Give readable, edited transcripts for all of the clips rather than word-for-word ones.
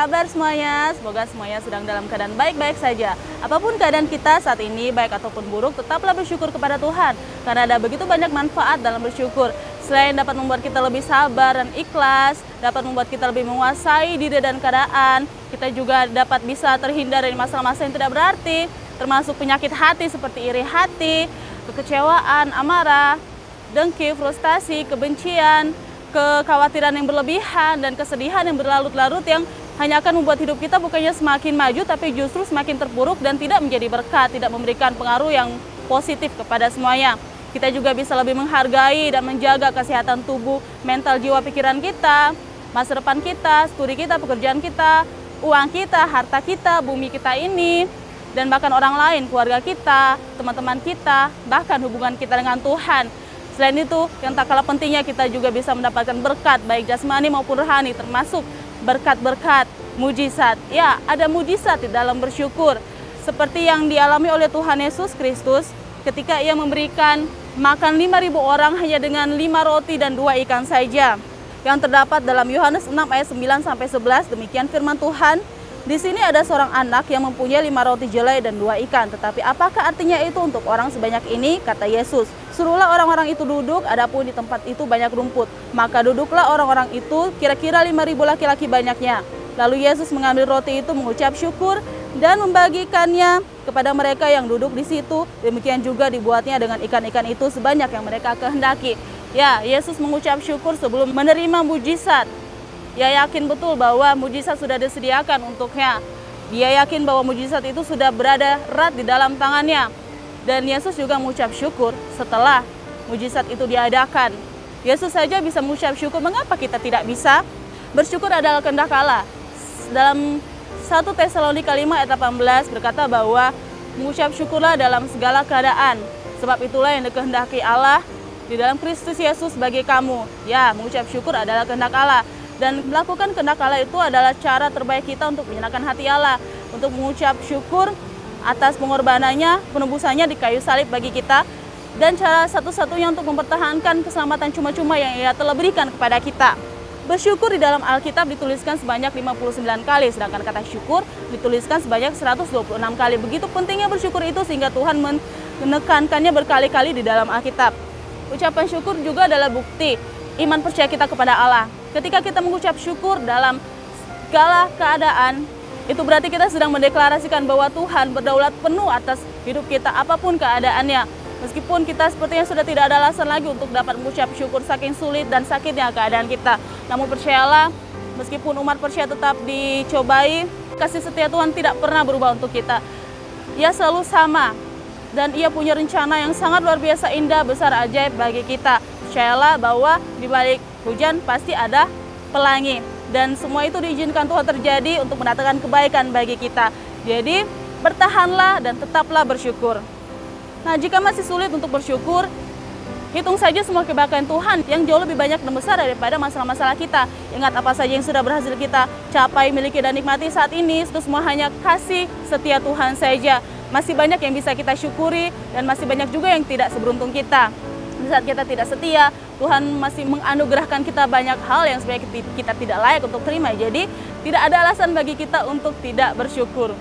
kabar semuanya? Semoga semuanya sedang dalam keadaan baik-baik saja. Apapun keadaan kita saat ini, baik ataupun buruk, tetaplah bersyukur kepada Tuhan. Karena ada begitu banyak manfaat dalam bersyukur. Selain dapat membuat kita lebih sabar dan ikhlas, dapat membuat kita lebih menguasai diri dan keadaan, kita juga dapat bisa terhindar dari masalah-masalah yang tidak berarti, termasuk penyakit hati seperti iri hati, kekecewaan, amarah, dengki, frustasi, kebencian, kekhawatiran yang berlebihan, dan kesedihan yang berlarut-larut yang hanya akan membuat hidup kita bukannya semakin maju, tapi justru semakin terpuruk dan tidak menjadi berkat, tidak memberikan pengaruh yang positif kepada semuanya. Kita juga bisa lebih menghargai dan menjaga kesehatan tubuh, mental, jiwa, pikiran kita, masa depan kita, studi kita, pekerjaan kita, uang kita, harta kita, bumi kita ini, dan bahkan orang lain, keluarga kita, teman-teman kita, bahkan hubungan kita dengan Tuhan. Selain itu, yang tak kalah pentingnya kita juga bisa mendapatkan berkat, baik jasmani maupun rohani, termasuk berkat-berkat, mujizat. Ya, ada mujizat di dalam bersyukur. Seperti yang dialami oleh Tuhan Yesus Kristus ketika Ia memberikan makan 5.000 orang hanya dengan 5 roti dan 2 ikan saja. Yang terdapat dalam Yohanes 6 ayat 9-11, demikian firman Tuhan. Di sini ada seorang anak yang mempunyai 5 roti jelai dan 2 ikan. Tetapi apakah artinya itu untuk orang sebanyak ini? Kata Yesus. Suruhlah orang-orang itu duduk, adapun di tempat itu banyak rumput. Maka duduklah orang-orang itu, kira-kira 5.000 laki-laki banyaknya. Lalu Yesus mengambil roti itu, mengucap syukur, dan membagikannya kepada mereka yang duduk di situ. Demikian juga dibuatnya dengan ikan-ikan itu sebanyak yang mereka kehendaki. Ya, Yesus mengucap syukur sebelum menerima mujizat. Dia yakin betul bahwa mujizat sudah disediakan untuknya. Dia yakin bahwa mujizat itu sudah berada erat di dalam tangannya. Dan Yesus juga mengucap syukur setelah mujizat itu diadakan. Yesus saja bisa mengucap syukur, mengapa kita tidak bisa? Bersyukur adalah kehendak Allah. Dalam 1 Tesalonika 5 ayat 18 berkata bahwa mengucap syukurlah dalam segala keadaan. Sebab itulah yang dikehendaki Allah di dalam Kristus Yesus bagi kamu. Ya, mengucap syukur adalah kehendak Allah. Dan melakukan kehendak Allah itu adalah cara terbaik kita untuk menyenangkan hati Allah. Untuk mengucap syukur atas pengorbanannya, penebusannya di kayu salib bagi kita. Dan cara satu-satunya untuk mempertahankan keselamatan cuma-cuma yang Ia telah berikan kepada kita. Bersyukur di dalam Alkitab dituliskan sebanyak 59 kali, sedangkan kata syukur dituliskan sebanyak 126 kali. Begitu pentingnya bersyukur itu sehingga Tuhan menekankannya berkali-kali di dalam Alkitab. Ucapan syukur juga adalah bukti iman percaya kita kepada Allah. Ketika kita mengucap syukur dalam segala keadaan, itu berarti kita sedang mendeklarasikan bahwa Tuhan berdaulat penuh atas hidup kita apapun keadaannya. Meskipun kita sepertinya sudah tidak ada alasan lagi untuk dapat mengucap syukur saking sulit dan sakitnya keadaan kita. Namun percayalah, meskipun umat percaya tetap dicobai, kasih setia Tuhan tidak pernah berubah untuk kita. Ia selalu sama dan Ia punya rencana yang sangat luar biasa indah, besar, ajaib bagi kita. Percayalah bahwa di balik hujan pasti ada pelangi. Dan semua itu diizinkan Tuhan terjadi untuk mendatangkan kebaikan bagi kita. Jadi bertahanlah dan tetaplah bersyukur. Nah, jika masih sulit untuk bersyukur, hitung saja semua kebaikan Tuhan yang jauh lebih banyak dan besar daripada masalah-masalah kita. Ingat apa saja yang sudah berhasil kita capai, miliki, dan nikmati saat ini. Itu semua hanya kasih setia Tuhan saja. Masih banyak yang bisa kita syukuri dan masih banyak juga yang tidak seberuntung kita. Di saat kita tidak setia, Tuhan masih menganugerahkan kita banyak hal yang sebenarnya kita tidak layak untuk terima. Jadi tidak ada alasan bagi kita untuk tidak bersyukur.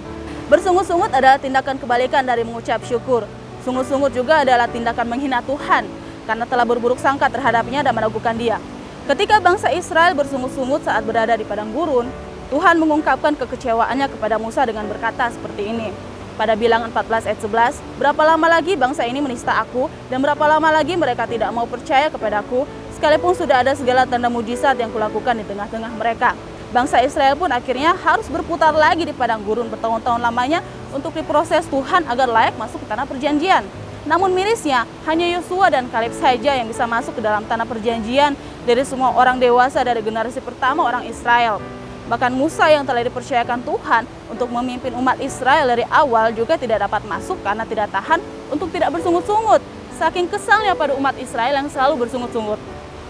Bersungut-sungut adalah tindakan kebalikan dari mengucap syukur. Sungut-sungut juga adalah tindakan menghina Tuhan karena telah berburuk sangka terhadapnya dan meragukan Dia. Ketika bangsa Israel bersungut-sungut saat berada di padang gurun, Tuhan mengungkapkan kekecewaannya kepada Musa dengan berkata seperti ini. Pada Bilangan 14 ayat 11, berapa lama lagi bangsa ini menista aku, dan berapa lama lagi mereka tidak mau percaya kepadaku, sekalipun sudah ada segala tanda mujizat yang kulakukan di tengah-tengah mereka. Bangsa Israel pun akhirnya harus berputar lagi di padang gurun bertahun-tahun lamanya untuk diproses Tuhan agar layak masuk ke tanah perjanjian. Namun mirisnya, hanya Yosua dan Kaleb saja yang bisa masuk ke dalam tanah perjanjian dari semua orang dewasa dari generasi pertama orang Israel. Bahkan Musa yang telah dipercayakan Tuhan untuk memimpin umat Israel dari awal juga tidak dapat masuk karena tidak tahan untuk tidak bersungut-sungut. Saking kesalnya pada umat Israel yang selalu bersungut-sungut.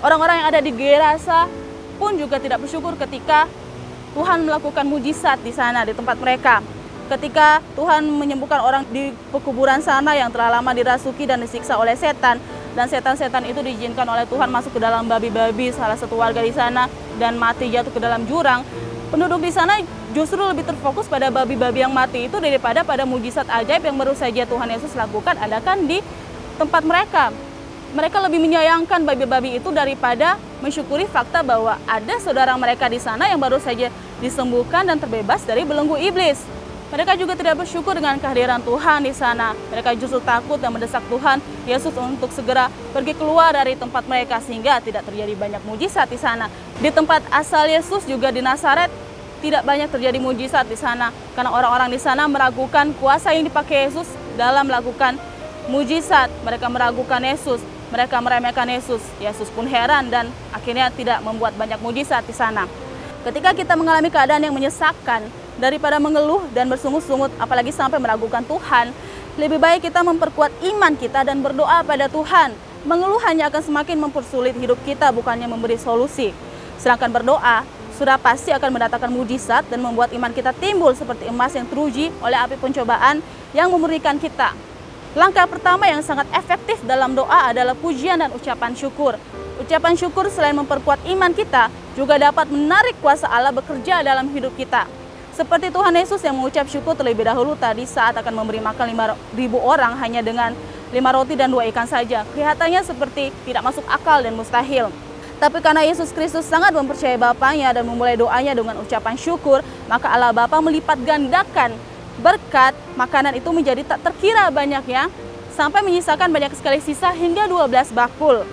Orang-orang yang ada di Gerasa pun juga tidak bersyukur ketika Tuhan melakukan mujizat di sana, di tempat mereka. Ketika Tuhan menyembuhkan orang di pekuburan sana yang telah lama dirasuki dan disiksa oleh setan. Dan setan-setan itu diizinkan oleh Tuhan masuk ke dalam babi-babi salah satu warga di sana dan mati jatuh ke dalam jurang. Penduduk di sana justru lebih terfokus pada babi-babi yang mati itu daripada pada mujizat ajaib yang baru saja Tuhan Yesus lakukan adakan di tempat mereka. Mereka lebih menyayangkan babi-babi itu daripada mensyukuri fakta bahwa ada saudara mereka di sana yang baru saja disembuhkan dan terbebas dari belenggu iblis. Mereka juga tidak bersyukur dengan kehadiran Tuhan di sana. Mereka justru takut dan mendesak Tuhan Yesus untuk segera pergi keluar dari tempat mereka sehingga tidak terjadi banyak mujizat di sana. Di tempat asal Yesus juga di Nazaret tidak banyak terjadi mujizat di sana karena orang-orang di sana meragukan kuasa yang dipakai Yesus dalam melakukan mujizat. Mereka meragukan Yesus, mereka meremehkan Yesus. Yesus pun heran dan akhirnya tidak membuat banyak mujizat di sana. Ketika kita mengalami keadaan yang menyesakkan, daripada mengeluh dan bersungut-sungut apalagi sampai meragukan Tuhan, lebih baik kita memperkuat iman kita dan berdoa pada Tuhan. Mengeluh hanya akan semakin mempersulit hidup kita, bukannya memberi solusi. Sedangkan berdoa sudah pasti akan mendatangkan mujizat dan membuat iman kita timbul seperti emas yang teruji oleh api pencobaan yang memurnikan kita. Langkah pertama yang sangat efektif dalam doa adalah pujian dan ucapan syukur. Ucapan syukur selain memperkuat iman kita, juga dapat menarik kuasa Allah bekerja dalam hidup kita. Seperti Tuhan Yesus yang mengucap syukur terlebih dahulu tadi saat akan memberi makan 5.000 orang hanya dengan 5 roti dan 2 ikan saja. Kelihatannya seperti tidak masuk akal dan mustahil. Tapi karena Yesus Kristus sangat mempercayai Bapaknya dan memulai doanya dengan ucapan syukur, maka Allah Bapa melipat gandakan berkat makanan itu menjadi tak terkira banyaknya, sampai menyisakan banyak sekali sisa hingga 12 bakul.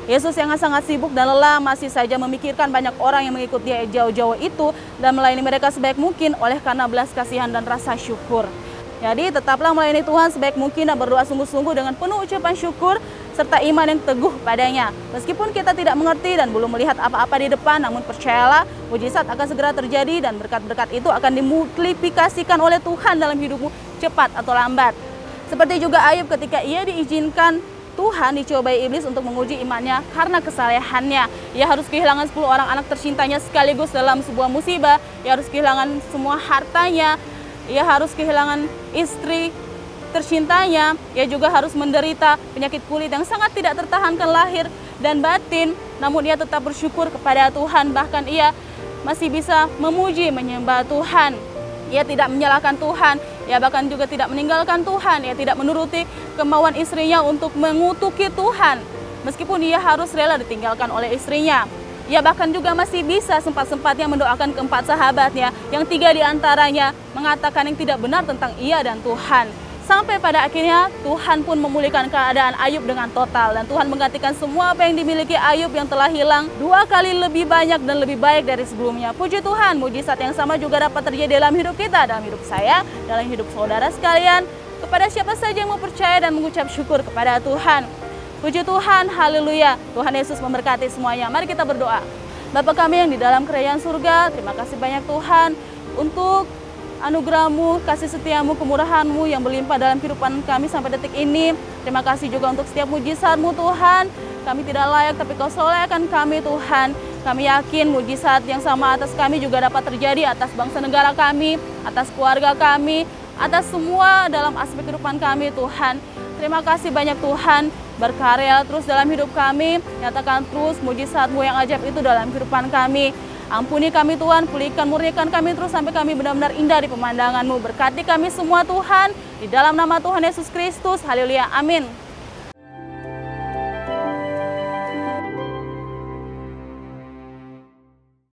Yesus yang sangat sibuk dan lelah masih saja memikirkan banyak orang yang mengikut Dia jauh-jauh itu dan melayani mereka sebaik mungkin oleh karena belas kasihan dan rasa syukur. Jadi tetaplah melayani Tuhan sebaik mungkin dan berdoa sungguh-sungguh dengan penuh ucapan syukur serta iman yang teguh padanya. Meskipun kita tidak mengerti dan belum melihat apa-apa di depan, namun percayalah mujizat akan segera terjadi dan berkat-berkat itu akan dimultiplikasikan oleh Tuhan dalam hidupmu cepat atau lambat. Seperti juga Ayub ketika ia diizinkan Tuhan dicobai iblis untuk menguji imannya karena kesalehannya. Ia harus kehilangan 10 orang anak tercintanya sekaligus dalam sebuah musibah. Ia harus kehilangan semua hartanya. Ia harus kehilangan istri tercintanya. Ia juga harus menderita penyakit kulit yang sangat tidak tertahankan lahir dan batin. Namun ia tetap bersyukur kepada Tuhan. Bahkan ia masih bisa memuji, menyembah Tuhan. Ia tidak menyalahkan Tuhan, ia bahkan juga tidak meninggalkan Tuhan, ia tidak menuruti kemauan istrinya untuk mengutuki Tuhan. Meskipun ia harus rela ditinggalkan oleh istrinya. Ia bahkan juga masih bisa sempat-sempatnya mendoakan keempat sahabatnya, yang 3 diantaranya mengatakan yang tidak benar tentang ia dan Tuhan. Sampai pada akhirnya Tuhan pun memulihkan keadaan Ayub dengan total. Dan Tuhan menggantikan semua apa yang dimiliki Ayub yang telah hilang 2 kali lebih banyak dan lebih baik dari sebelumnya. Puji Tuhan, mujizat yang sama juga dapat terjadi dalam hidup kita, dalam hidup saya, dalam hidup saudara sekalian. Kepada siapa saja yang mau percaya dan mengucap syukur kepada Tuhan. Puji Tuhan, haleluya. Tuhan Yesus memberkati semuanya. Mari kita berdoa. Bapa kami yang di dalam kerajaan surga, terima kasih banyak Tuhan untuk anugerah-Mu, kasih setiamu, kemurahan-Mu yang berlimpah dalam kehidupan kami sampai detik ini. Terima kasih juga untuk setiap mujizat-Mu Tuhan. Kami tidak layak tapi Kau solehkan kami Tuhan. Kami yakin mujizat yang sama atas kami juga dapat terjadi atas bangsa negara kami, atas keluarga kami, atas semua dalam aspek kehidupan kami Tuhan. Terima kasih banyak Tuhan, berkarya terus dalam hidup kami, nyatakan terus mujizat-Mu yang ajaib itu dalam kehidupan kami. Ampuni kami Tuhan, pulihkan, murnikan kami terus sampai kami benar-benar indah di pemandangan-Mu. Berkati kami semua Tuhan, di dalam nama Tuhan Yesus Kristus. Haleluya, amin.